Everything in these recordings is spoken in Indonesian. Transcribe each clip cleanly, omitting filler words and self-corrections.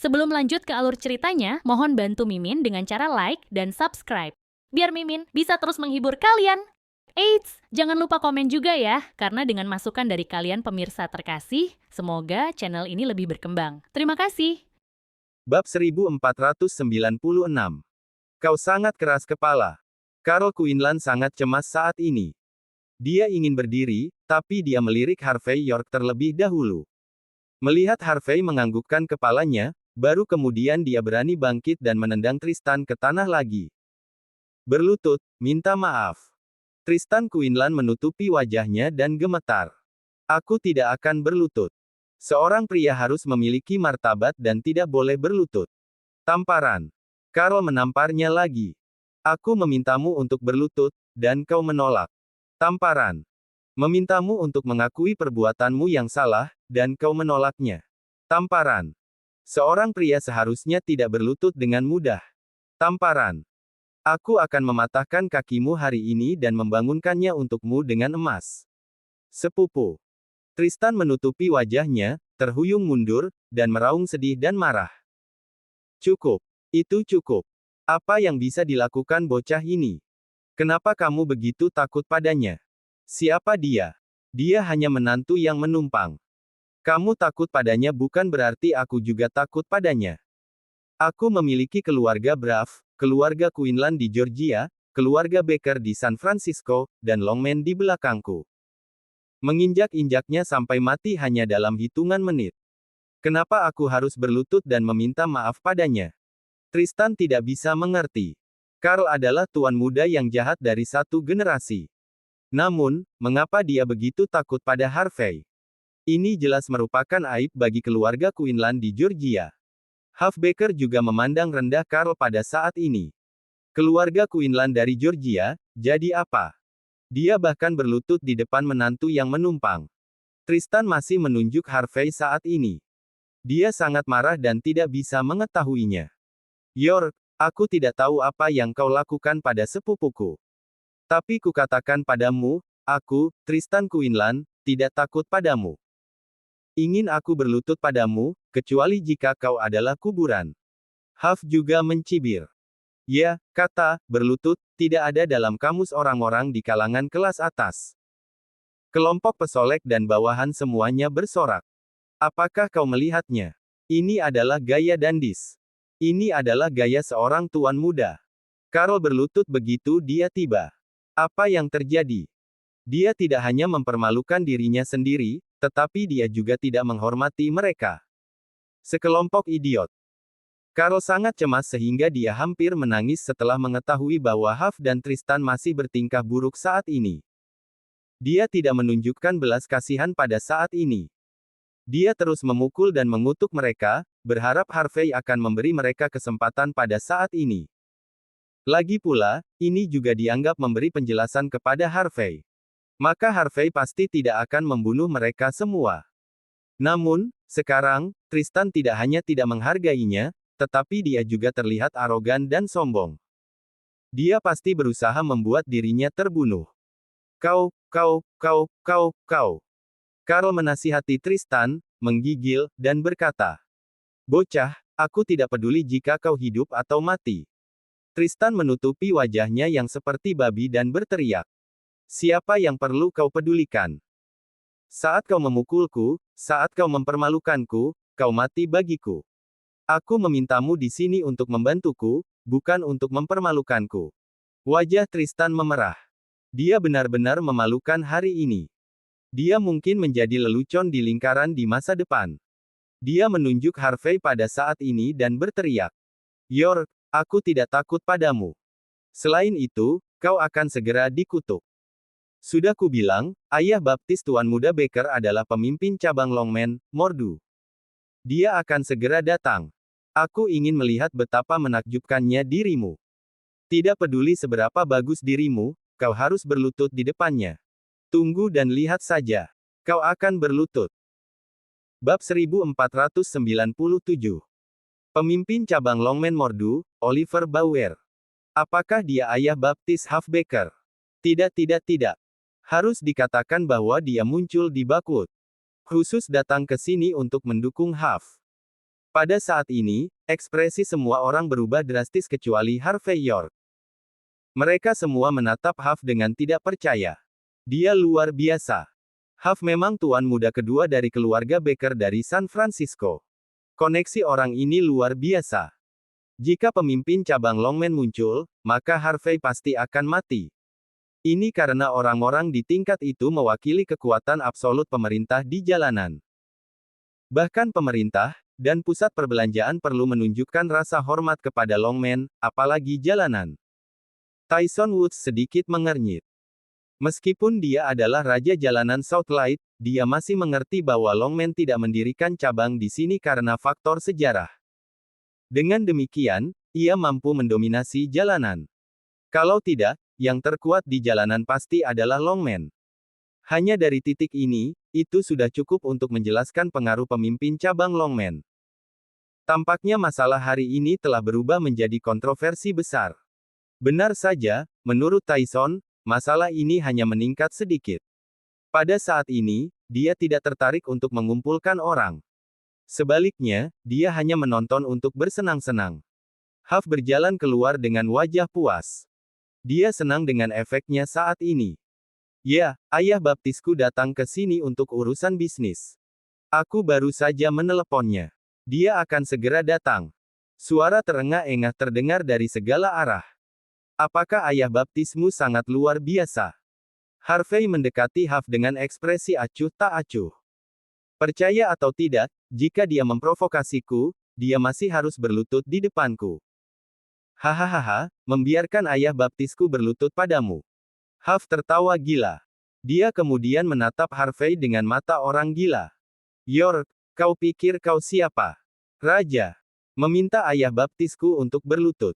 Sebelum lanjut ke alur ceritanya, mohon bantu Mimin dengan cara like dan subscribe. Biar Mimin bisa terus menghibur kalian. Eits, jangan lupa komen juga ya, karena dengan masukan dari kalian pemirsa terkasih, semoga channel ini lebih berkembang. Terima kasih. Bab 1496. Kau sangat keras kepala. Carol Quinlan sangat cemas saat ini. Dia ingin berdiri, tapi dia melirik Harvey York terlebih dahulu. Melihat Harvey menganggukkan kepalanya, baru kemudian dia berani bangkit dan menendang Tristan ke tanah lagi. Berlutut, minta maaf. Tristan Quinlan menutupi wajahnya dan gemetar. Aku tidak akan berlutut. Seorang pria harus memiliki martabat dan tidak boleh berlutut. Tamparan. Carol menamparnya lagi. Aku memintamu untuk berlutut, dan kau menolak. Tamparan. Memintamu untuk mengakui perbuatanmu yang salah, dan kau menolaknya. Tamparan. Seorang pria seharusnya tidak berlutut dengan mudah. Tamparan. Aku akan mematahkan kakimu hari ini dan membangunkannya untukmu dengan emas. Sepupu. Tristan menutupi wajahnya, terhuyung mundur, dan meraung sedih dan marah. Cukup. Itu cukup. Apa yang bisa dilakukan bocah ini? Kenapa kamu begitu takut padanya? Siapa dia? Dia hanya menantu yang menumpang. Kamu takut padanya bukan berarti aku juga takut padanya. Aku memiliki keluarga Braff, keluarga Quinlan di Georgia, keluarga Baker di San Francisco, dan Longman di belakangku. Menginjak-injaknya sampai mati hanya dalam hitungan menit. Kenapa aku harus berlutut dan meminta maaf padanya? Tristan tidak bisa mengerti. Carl adalah tuan muda yang jahat dari satu generasi. Namun, mengapa dia begitu takut pada Harvey? Ini jelas merupakan aib bagi keluarga Quinlan di Georgia. Huff Baker juga memandang rendah Carl pada saat ini. Keluarga Quinlan dari Georgia, jadi apa? Dia bahkan berlutut di depan menantu yang menumpang. Tristan masih menunjuk Harvey saat ini. Dia sangat marah dan tidak bisa mengetahuinya. York, aku tidak tahu apa yang kau lakukan pada sepupuku. Tapi kukatakan padamu, aku, Tristan Quinlan, tidak takut padamu. Ingin aku berlutut padamu, kecuali jika kau adalah kuburan. Huff juga mencibir. Ya, kata, berlutut, tidak ada dalam kamus orang-orang di kalangan kelas atas. Kelompok pesolek dan bawahan semuanya bersorak. Apakah kau melihatnya? Ini adalah gaya dandis. Ini adalah gaya seorang tuan muda. Carol berlutut begitu dia tiba. Apa yang terjadi? Dia tidak hanya mempermalukan dirinya sendiri, tetapi dia juga tidak menghormati mereka. Sekelompok idiot. Carol sangat cemas sehingga dia hampir menangis setelah mengetahui bahwa Huff dan Tristan masih bertingkah buruk saat ini. Dia tidak menunjukkan belas kasihan pada saat ini. Dia terus memukul dan mengutuk mereka, berharap Harvey akan memberi mereka kesempatan pada saat ini. Lagi pula, ini juga dianggap memberi penjelasan kepada Harvey. Maka Harvey pasti tidak akan membunuh mereka semua. Namun, sekarang, Tristan tidak hanya tidak menghargainya, tetapi dia juga terlihat arogan dan sombong. Dia pasti berusaha membuat dirinya terbunuh. Kau. Carl menasihati Tristan, menggigil, dan berkata, "Bocah, aku tidak peduli jika kau hidup atau mati." Tristan menutupi wajahnya yang seperti babi dan berteriak. Siapa yang perlu kau pedulikan? Saat kau memukulku, saat kau mempermalukanku, kau mati bagiku. Aku memintamu di sini untuk membantuku, bukan untuk mempermalukanku. Wajah Tristan memerah. Dia benar-benar memalukan hari ini. Dia mungkin menjadi lelucon di lingkaran di masa depan. Dia menunjuk Harvey pada saat ini dan berteriak. York, aku tidak takut padamu. Selain itu, kau akan segera dikutuk. Sudah kubilang, ayah baptis Tuan Muda Baker adalah pemimpin cabang Longman, Mordu. Dia akan segera datang. Aku ingin melihat betapa menakjubkannya dirimu. Tidak peduli seberapa bagus dirimu, kau harus berlutut di depannya. Tunggu dan lihat saja. Kau akan berlutut. Bab 1497. Pemimpin cabang Longman Mordu, Oliver Bauer. Apakah dia ayah baptis Huff Baker? Tidak. Harus dikatakan bahwa dia muncul di Bakwood. Khusus datang ke sini untuk mendukung Huff. Pada saat ini, ekspresi semua orang berubah drastis kecuali Harvey York. Mereka semua menatap Huff dengan tidak percaya. Dia luar biasa. Huff memang tuan muda kedua dari keluarga Baker dari San Francisco. Koneksi orang ini luar biasa. Jika pemimpin cabang Longman muncul, maka Harvey pasti akan mati. Ini karena orang-orang di tingkat itu mewakili kekuatan absolut pemerintah di jalanan. Bahkan pemerintah dan pusat perbelanjaan perlu menunjukkan rasa hormat kepada Longman, apalagi jalanan. Tyson Woods sedikit mengernyit. Meskipun dia adalah raja jalanan Southlight, dia masih mengerti bahwa Longman tidak mendirikan cabang di sini karena faktor sejarah. Dengan demikian, ia mampu mendominasi jalanan. Kalau tidak, yang terkuat di jalanan pasti adalah Longman. Hanya dari titik ini, itu sudah cukup untuk menjelaskan pengaruh pemimpin cabang Longman. Tampaknya masalah hari ini telah berubah menjadi kontroversi besar. Benar saja, menurut Tyson, masalah ini hanya meningkat sedikit. Pada saat ini, dia tidak tertarik untuk mengumpulkan orang. Sebaliknya, dia hanya menonton untuk bersenang-senang. Huff berjalan keluar dengan wajah puas. Dia senang dengan efeknya saat ini. Ya, ayah baptisku datang ke sini untuk urusan bisnis. Aku baru saja meneleponnya. Dia akan segera datang. Suara terengah-engah terdengar dari segala arah. Apakah ayah baptismu sangat luar biasa? Harvey mendekati Huff dengan ekspresi acuh tak acuh. Percaya atau tidak, jika dia memprovokasiku, dia masih harus berlutut di depanku. Hahaha, membiarkan ayah baptisku berlutut padamu. Huff tertawa gila. Dia kemudian menatap Harvey dengan mata orang gila. York, kau pikir kau siapa? Raja. Meminta ayah baptisku untuk berlutut.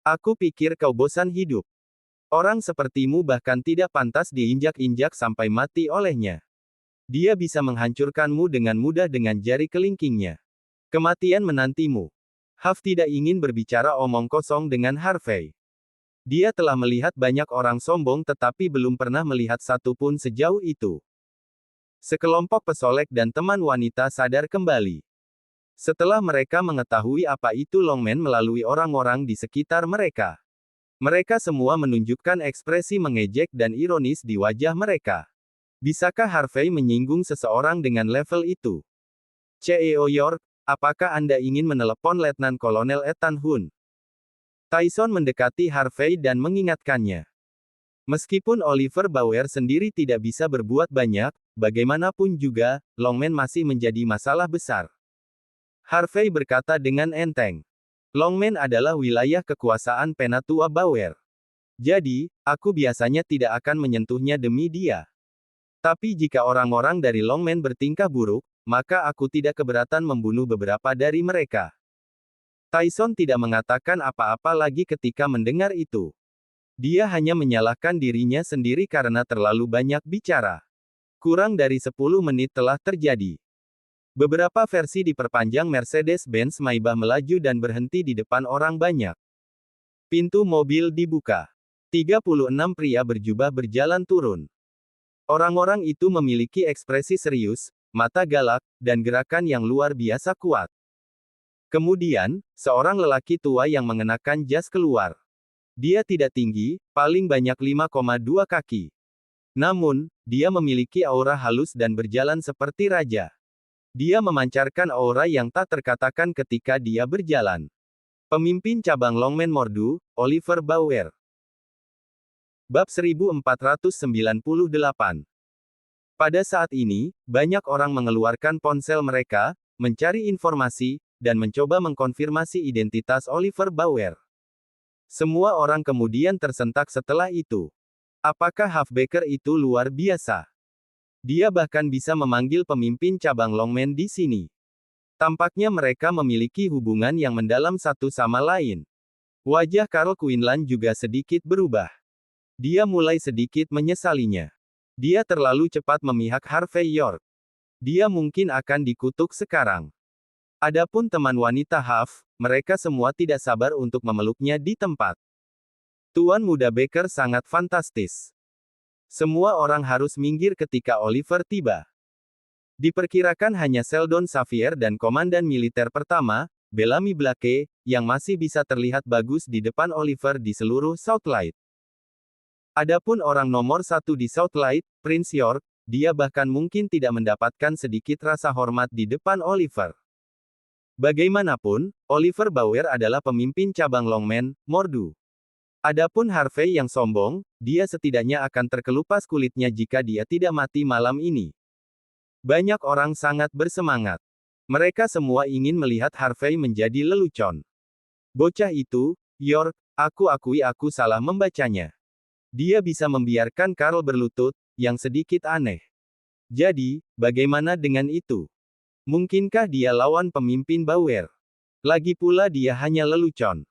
Aku pikir kau bosan hidup. Orang sepertimu bahkan tidak pantas diinjak-injak sampai mati olehnya. Dia bisa menghancurkanmu dengan mudah dengan jari kelingkingnya. Kematian menantimu. Huff tidak ingin berbicara omong kosong dengan Harvey. Dia telah melihat banyak orang sombong tetapi belum pernah melihat satu pun sejauh itu. Sekelompok pesolek dan teman wanita sadar kembali. Setelah mereka mengetahui apa itu Longman melalui orang-orang di sekitar mereka. Mereka semua menunjukkan ekspresi mengejek dan ironis di wajah mereka. Bisakah Harvey menyinggung seseorang dengan level itu? CEO York, apakah Anda ingin menelepon Letnan Kolonel Ethan Hunt? Tyson mendekati Harvey dan mengingatkannya. Meskipun Oliver Bauer sendiri tidak bisa berbuat banyak, bagaimanapun juga, Longman masih menjadi masalah besar. Harvey berkata dengan enteng. Longman adalah wilayah kekuasaan Penatua Bauer. Jadi, aku biasanya tidak akan menyentuhnya demi dia. Tapi jika orang-orang dari Longman bertingkah buruk, maka aku tidak keberatan membunuh beberapa dari mereka. Tyson tidak mengatakan apa-apa lagi ketika mendengar itu. Dia hanya menyalahkan dirinya sendiri karena terlalu banyak bicara. Kurang dari 10 menit telah terjadi. Beberapa versi diperpanjang Mercedes-Benz Maybach melaju dan berhenti di depan orang banyak. Pintu mobil dibuka. 36 pria berjubah berjalan turun. Orang-orang itu memiliki ekspresi serius, mata galak, dan gerakan yang luar biasa kuat. Kemudian, seorang lelaki tua yang mengenakan jas keluar. Dia tidak tinggi, paling banyak 5,2 kaki. Namun, dia memiliki aura halus dan berjalan seperti raja. Dia memancarkan aura yang tak terkatakan ketika dia berjalan. Pemimpin cabang Longman Mordu, Oliver Bauer. Bab 1498. Pada saat ini, banyak orang mengeluarkan ponsel mereka, mencari informasi, dan mencoba mengkonfirmasi identitas Oliver Bauer. Semua orang kemudian tersentak setelah itu. Apakah Huff Baker itu luar biasa? Dia bahkan bisa memanggil pemimpin cabang Longman di sini. Tampaknya mereka memiliki hubungan yang mendalam satu sama lain. Wajah Carl Quinlan juga sedikit berubah. Dia mulai sedikit menyesalinya. Dia terlalu cepat memihak Harvey York. Dia mungkin akan dikutuk sekarang. Adapun teman wanita Huff, mereka semua tidak sabar untuk memeluknya di tempat. Tuan muda Baker sangat fantastis. Semua orang harus minggir ketika Oliver tiba. Diperkirakan hanya Sheldon Xavier dan Komandan Militer Pertama, Bellamy Blake, yang masih bisa terlihat bagus di depan Oliver di seluruh Southlight. Adapun orang nomor satu di Southlight, Prince York, dia bahkan mungkin tidak mendapatkan sedikit rasa hormat di depan Oliver. Bagaimanapun, Oliver Bauer adalah pemimpin cabang Longman, Mordu. Adapun Harvey yang sombong, dia setidaknya akan terkelupas kulitnya jika dia tidak mati malam ini. Banyak orang sangat bersemangat. Mereka semua ingin melihat Harvey menjadi lelucon. Bocah itu, York, aku akui aku salah membacanya. Dia bisa membiarkan Carl berlutut, yang sedikit aneh. Jadi, bagaimana dengan itu? Mungkinkah dia lawan pemimpin Bauer? Lagi pula dia hanya lelucon.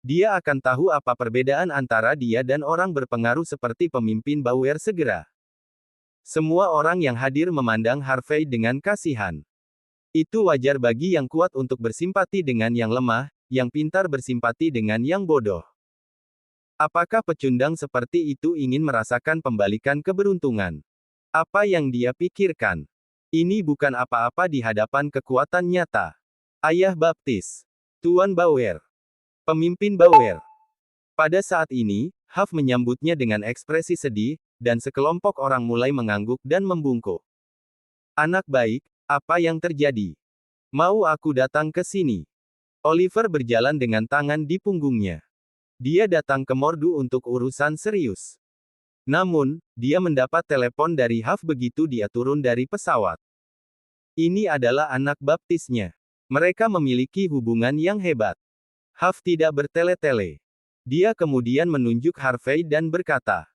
Dia akan tahu apa perbedaan antara dia dan orang berpengaruh seperti pemimpin Bauer segera. Semua orang yang hadir memandang Harvey dengan kasihan. Itu wajar bagi yang kuat untuk bersimpati dengan yang lemah, yang pintar bersimpati dengan yang bodoh. Apakah pecundang seperti itu ingin merasakan pembalikan keberuntungan? Apa yang dia pikirkan? Ini bukan apa-apa di hadapan kekuatan nyata. Ayah Baptis. Tuan Bauer. Pemimpin Bauer. Pada saat ini, Huff menyambutnya dengan ekspresi sedih, dan sekelompok orang mulai mengangguk dan membungkuk. Anak baik, apa yang terjadi? Mau aku datang ke sini? Oliver berjalan dengan tangan di punggungnya. Dia datang ke Mordu untuk urusan serius. Namun, dia mendapat telepon dari Huff begitu dia turun dari pesawat. Ini adalah anak baptisnya. Mereka memiliki hubungan yang hebat. Huff tidak bertele-tele. Dia kemudian menunjuk Harvey dan berkata,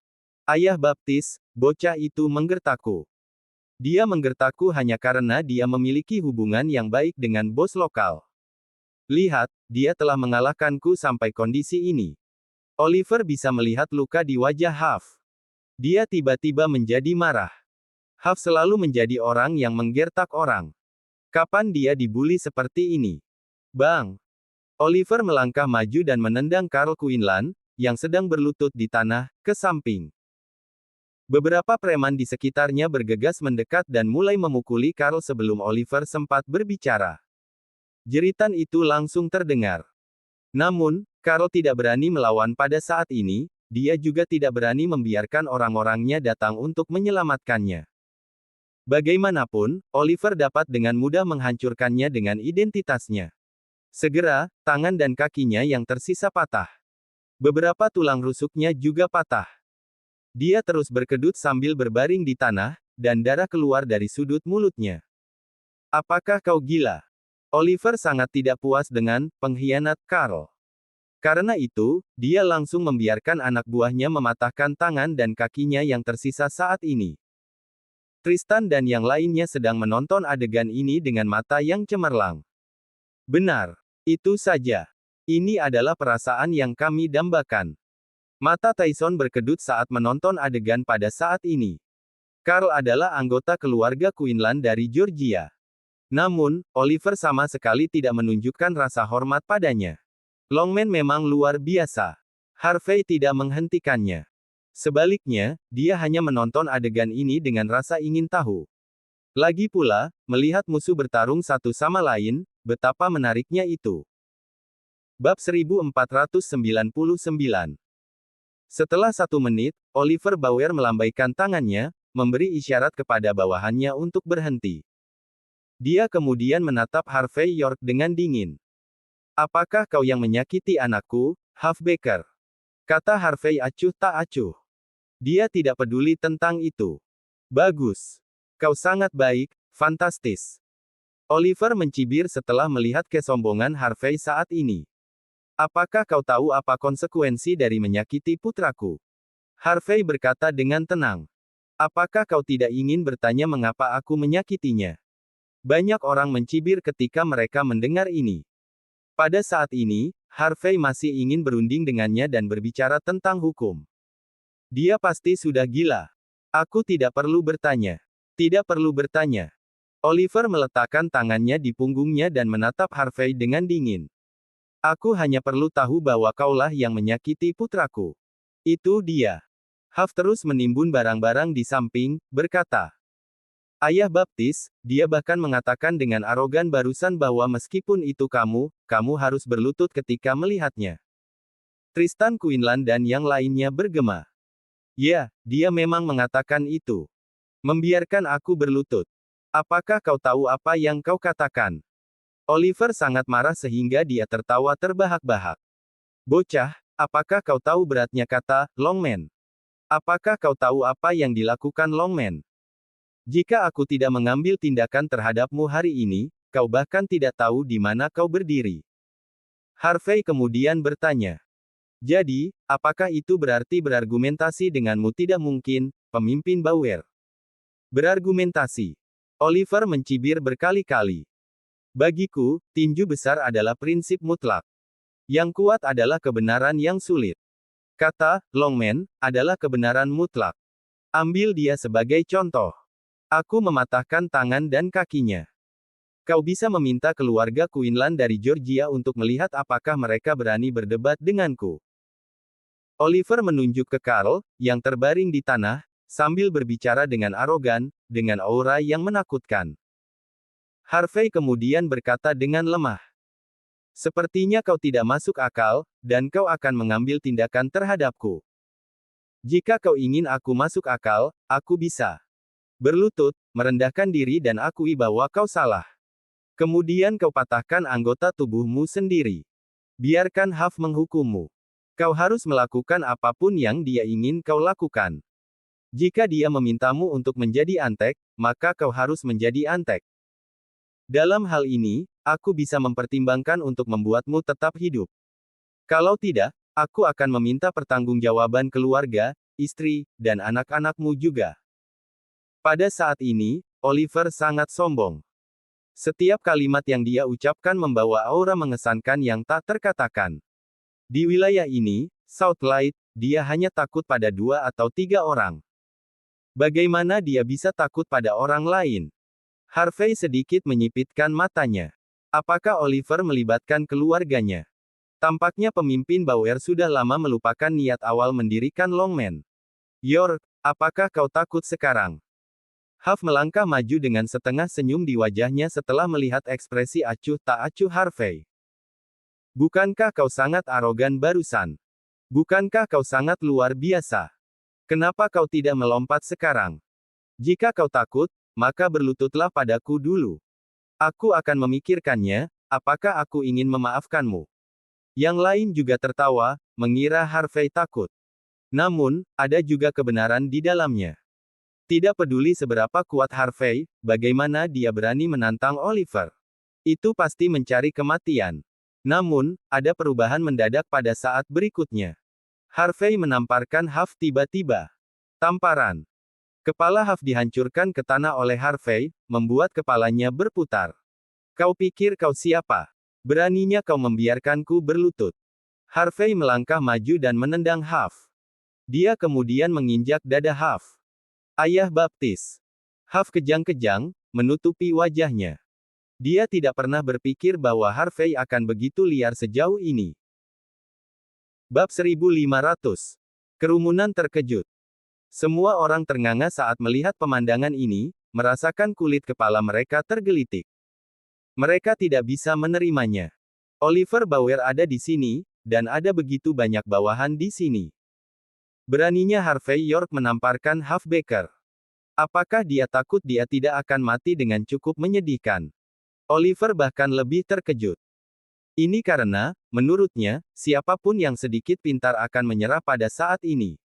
Ayah Baptis, bocah itu menggertakku. Dia menggertakku hanya karena dia memiliki hubungan yang baik dengan bos lokal. Lihat, dia telah mengalahkanku sampai kondisi ini. Oliver bisa melihat luka di wajah Huff. Dia tiba-tiba menjadi marah. Huff selalu menjadi orang yang menggertak orang. Kapan dia dibuli seperti ini? Bang! Oliver melangkah maju dan menendang Carl Quinlan, yang sedang berlutut di tanah, ke samping. Beberapa preman di sekitarnya bergegas mendekat dan mulai memukuli Carl sebelum Oliver sempat berbicara. Jeritan itu langsung terdengar. Namun, Carl tidak berani melawan pada saat ini, dia juga tidak berani membiarkan orang-orangnya datang untuk menyelamatkannya. Bagaimanapun, Oliver dapat dengan mudah menghancurkannya dengan identitasnya. Segera, tangan dan kakinya yang tersisa patah. Beberapa tulang rusuknya juga patah. Dia terus berkedut sambil berbaring di tanah, dan darah keluar dari sudut mulutnya. Apakah kau gila? Oliver sangat tidak puas dengan pengkhianat Carl. Karena itu, dia langsung membiarkan anak buahnya mematahkan tangan dan kakinya yang tersisa saat ini. Tristan dan yang lainnya sedang menonton adegan ini dengan mata yang cemerlang. Benar. Itu saja. Ini adalah perasaan yang kami dambakan. Mata Tyson berkedut saat menonton adegan pada saat ini. Carl adalah anggota keluarga Quinlan dari Georgia. Namun, Oliver sama sekali tidak menunjukkan rasa hormat padanya. Longman memang luar biasa. Harvey tidak menghentikannya. Sebaliknya, dia hanya menonton adegan ini dengan rasa ingin tahu. Lagi pula, melihat musuh bertarung satu sama lain, betapa menariknya itu. Bab 1499. Setelah 1 menit, Oliver Bauer melambaikan tangannya, memberi isyarat kepada bawahannya untuk berhenti. Dia kemudian menatap Harvey York dengan dingin. Apakah kau yang menyakiti anakku, Huff Baker? Kata Harvey acuh tak acuh. Dia tidak peduli tentang itu. Bagus. Kau sangat baik, fantastis. Oliver mencibir setelah melihat kesombongan Harvey saat ini. Apakah kau tahu apa konsekuensi dari menyakiti putraku? Harvey berkata dengan tenang. Apakah kau tidak ingin bertanya mengapa aku menyakitinya? Banyak orang mencibir ketika mereka mendengar ini. Pada saat ini, Harvey masih ingin berunding dengannya dan berbicara tentang hukum. Dia pasti sudah gila. Aku tidak perlu bertanya. Tidak perlu bertanya. Oliver meletakkan tangannya di punggungnya dan menatap Harvey dengan dingin. Aku hanya perlu tahu bahwa kaulah yang menyakiti putraku. Itu dia. Huff terus menimbun barang-barang di samping, berkata. Ayah baptis, dia bahkan mengatakan dengan arogan barusan bahwa meskipun itu kamu harus berlutut ketika melihatnya. Tristan Quinlan dan yang lainnya bergema. Ya, dia memang mengatakan itu. Membiarkan aku berlutut. Apakah kau tahu apa yang kau katakan? Oliver sangat marah sehingga dia tertawa terbahak-bahak. Bocah, apakah kau tahu beratnya kata, Longman? Apakah kau tahu apa yang dilakukan Longman? Jika aku tidak mengambil tindakan terhadapmu hari ini, kau bahkan tidak tahu di mana kau berdiri. Harvey kemudian bertanya. Jadi, apakah itu berarti berargumentasi denganmu tidak mungkin, pemimpin Bauer? Berargumentasi. Oliver mencibir berkali-kali. Bagiku, tinju besar adalah prinsip mutlak. Yang kuat adalah kebenaran yang sulit. Kata, Longman, adalah kebenaran mutlak. Ambil dia sebagai contoh. Aku mematahkan tangan dan kakinya. Kau bisa meminta keluarga Quinlan dari Georgia untuk melihat apakah mereka berani berdebat denganku. Oliver menunjuk ke Carl, yang terbaring di tanah, sambil berbicara dengan arogan, dengan aura yang menakutkan. Harvey kemudian berkata dengan lemah. Sepertinya kau tidak masuk akal, dan kau akan mengambil tindakan terhadapku. Jika kau ingin aku masuk akal, aku bisa berlutut, merendahkan diri dan akui bahwa kau salah. Kemudian kau patahkan anggota tubuhmu sendiri. Biarkan Huff menghukummu. Kau harus melakukan apapun yang dia ingin kau lakukan. Jika dia memintamu untuk menjadi antek, maka kau harus menjadi antek. Dalam hal ini, aku bisa mempertimbangkan untuk membuatmu tetap hidup. Kalau tidak, aku akan meminta pertanggungjawaban keluarga, istri, dan anak-anakmu juga. Pada saat ini, Oliver sangat sombong. Setiap kalimat yang dia ucapkan membawa aura mengesankan yang tak terkatakan. Di wilayah ini, South Light, dia hanya takut pada 2 atau 3 orang. Bagaimana dia bisa takut pada orang lain? Harvey sedikit menyipitkan matanya. Apakah Oliver melibatkan keluarganya? Tampaknya pemimpin Bauer sudah lama melupakan niat awal mendirikan Longman. York, apakah kau takut sekarang? Huff melangkah maju dengan setengah senyum di wajahnya setelah melihat ekspresi acuh tak acuh Harvey. Bukankah kau sangat arogan barusan? Bukankah kau sangat luar biasa? Kenapa kau tidak melompat sekarang? Jika kau takut, maka berlututlah padaku dulu. Aku akan memikirkannya, apakah aku ingin memaafkanmu. Yang lain juga tertawa, mengira Harvey takut. Namun, ada juga kebenaran di dalamnya. Tidak peduli seberapa kuat Harvey, bagaimana dia berani menantang Oliver. Itu pasti mencari kematian. Namun, ada perubahan mendadak pada saat berikutnya. Harvey menamparkan Huff tiba-tiba. Tamparan. Kepala Huff dihancurkan ke tanah oleh Harvey, membuat kepalanya berputar. Kau pikir kau siapa? Beraninya kau membiarkanku berlutut. Harvey melangkah maju dan menendang Huff. Dia kemudian menginjak dada Huff. Ayah baptis. Huff kejang-kejang, menutupi wajahnya. Dia tidak pernah berpikir bahwa Harvey akan begitu liar sejauh ini. Bab 1500. Kerumunan terkejut. Semua orang ternganga saat melihat pemandangan ini, merasakan kulit kepala mereka tergelitik. Mereka tidak bisa menerimanya. Oliver Bauer ada di sini, dan ada begitu banyak bawahan di sini. Beraninya Harvey York menamparkan Huff Baker. Apakah dia takut dia tidak akan mati dengan cukup menyedihkan? Oliver bahkan lebih terkejut. Ini karena, menurutnya, siapapun yang sedikit pintar akan menyerah pada saat ini.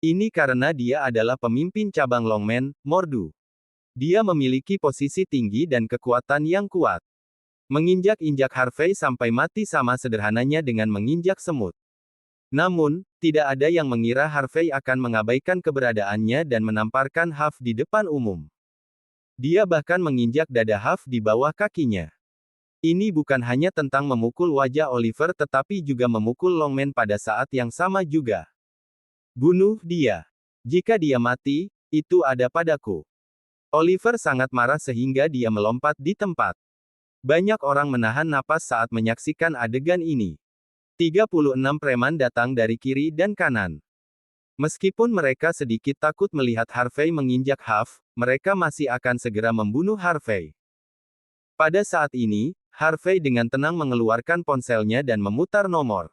Ini karena dia adalah pemimpin cabang Longman, Mordu. Dia memiliki posisi tinggi dan kekuatan yang kuat. Menginjak-injak Harvey sampai mati sama sederhananya dengan menginjak semut. Namun, tidak ada yang mengira Harvey akan mengabaikan keberadaannya dan menamparkan Huff di depan umum. Dia bahkan menginjak dada Huff di bawah kakinya. Ini bukan hanya tentang memukul wajah Oliver tetapi juga memukul Longman pada saat yang sama juga. Bunuh dia. Jika dia mati, itu ada padaku. Oliver sangat marah sehingga dia melompat di tempat. Banyak orang menahan napas saat menyaksikan adegan ini. 36 preman datang dari kiri dan kanan. Meskipun mereka sedikit takut melihat Harvey menginjak Huff, mereka masih akan segera membunuh Harvey. Pada saat ini, Harvey dengan tenang mengeluarkan ponselnya dan memutar nomor.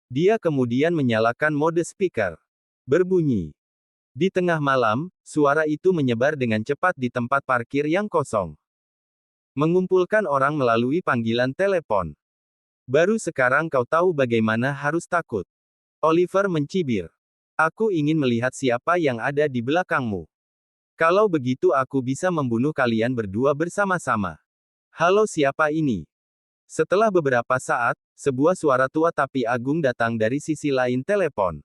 Dia kemudian menyalakan mode speaker. Berbunyi. Di tengah malam, suara itu menyebar dengan cepat di tempat parkir yang kosong. Mengumpulkan orang melalui panggilan telepon. Baru sekarang kau tahu bagaimana harus takut. Oliver mencibir. Aku ingin melihat siapa yang ada di belakangmu. Kalau begitu aku bisa membunuh kalian berdua bersama-sama. Halo, siapa ini? Setelah beberapa saat, sebuah suara tua tapi agung datang dari sisi lain telepon.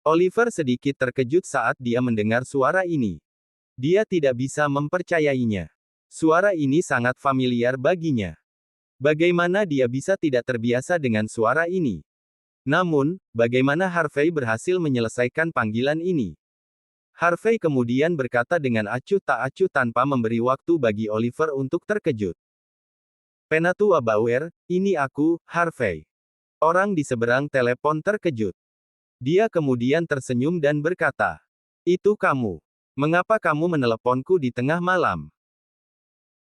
Oliver sedikit terkejut saat dia mendengar suara ini. Dia tidak bisa mempercayainya. Suara ini sangat familiar baginya. Bagaimana dia bisa tidak terbiasa dengan suara ini? Namun, bagaimana Harvey berhasil menyelesaikan panggilan ini? Harvey kemudian berkata dengan acuh tak acuh tanpa memberi waktu bagi Oliver untuk terkejut. Penatua Bauer, ini aku, Harvey. Orang di seberang telepon terkejut. Dia kemudian tersenyum dan berkata, itu kamu. Mengapa kamu meneleponku di tengah malam?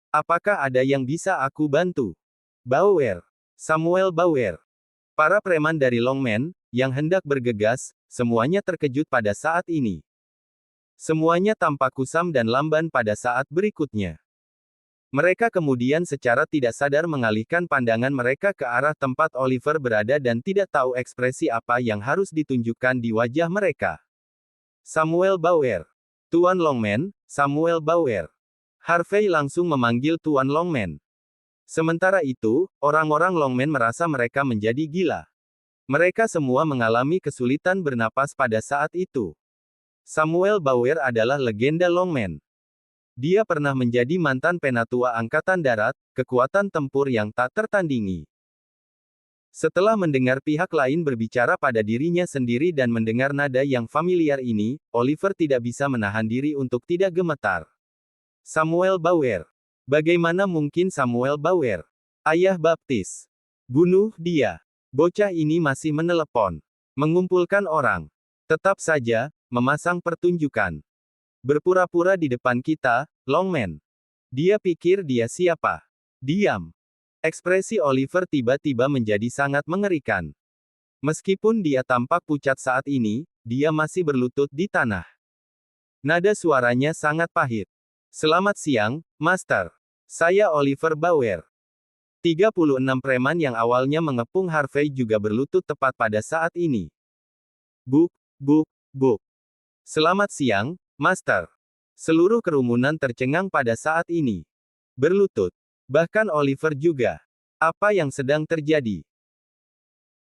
Apakah ada yang bisa aku bantu? Bauer. Samuel Bauer. Para preman dari Longman, yang hendak bergegas, semuanya terkejut pada saat ini. Semuanya tampak kusam dan lamban pada saat berikutnya. Mereka kemudian secara tidak sadar mengalihkan pandangan mereka ke arah tempat Oliver berada dan tidak tahu ekspresi apa yang harus ditunjukkan di wajah mereka. Samuel Bauer. Tuan Longman, Samuel Bauer. Harvey langsung memanggil Tuan Longman. Sementara itu, orang-orang Longman merasa mereka menjadi gila. Mereka semua mengalami kesulitan bernapas pada saat itu. Samuel Bauer adalah legenda Longman. Dia pernah menjadi mantan penatua Angkatan Darat, kekuatan tempur yang tak tertandingi. Setelah mendengar pihak lain berbicara pada dirinya sendiri dan mendengar nada yang familiar ini, Oliver tidak bisa menahan diri untuk tidak gemetar. Samuel Bauer. Bagaimana mungkin Samuel Bauer? Ayah baptis. Bunuh dia. Bocah ini masih menelepon. Mengumpulkan orang. Tetap saja, memasang pertunjukan. Berpura-pura di depan kita, Longman. Dia pikir dia siapa? Diam. Ekspresi Oliver tiba-tiba menjadi sangat mengerikan. Meskipun dia tampak pucat saat ini, dia masih berlutut di tanah. Nada suaranya sangat pahit. Selamat siang, Master. Saya Oliver Bauer. 36 preman yang awalnya mengepung Harvey juga berlutut tepat pada saat ini. Buk, buk, buk. Selamat siang, Master. Seluruh kerumunan tercengang pada saat ini. Berlutut. Bahkan Oliver juga. Apa yang sedang terjadi?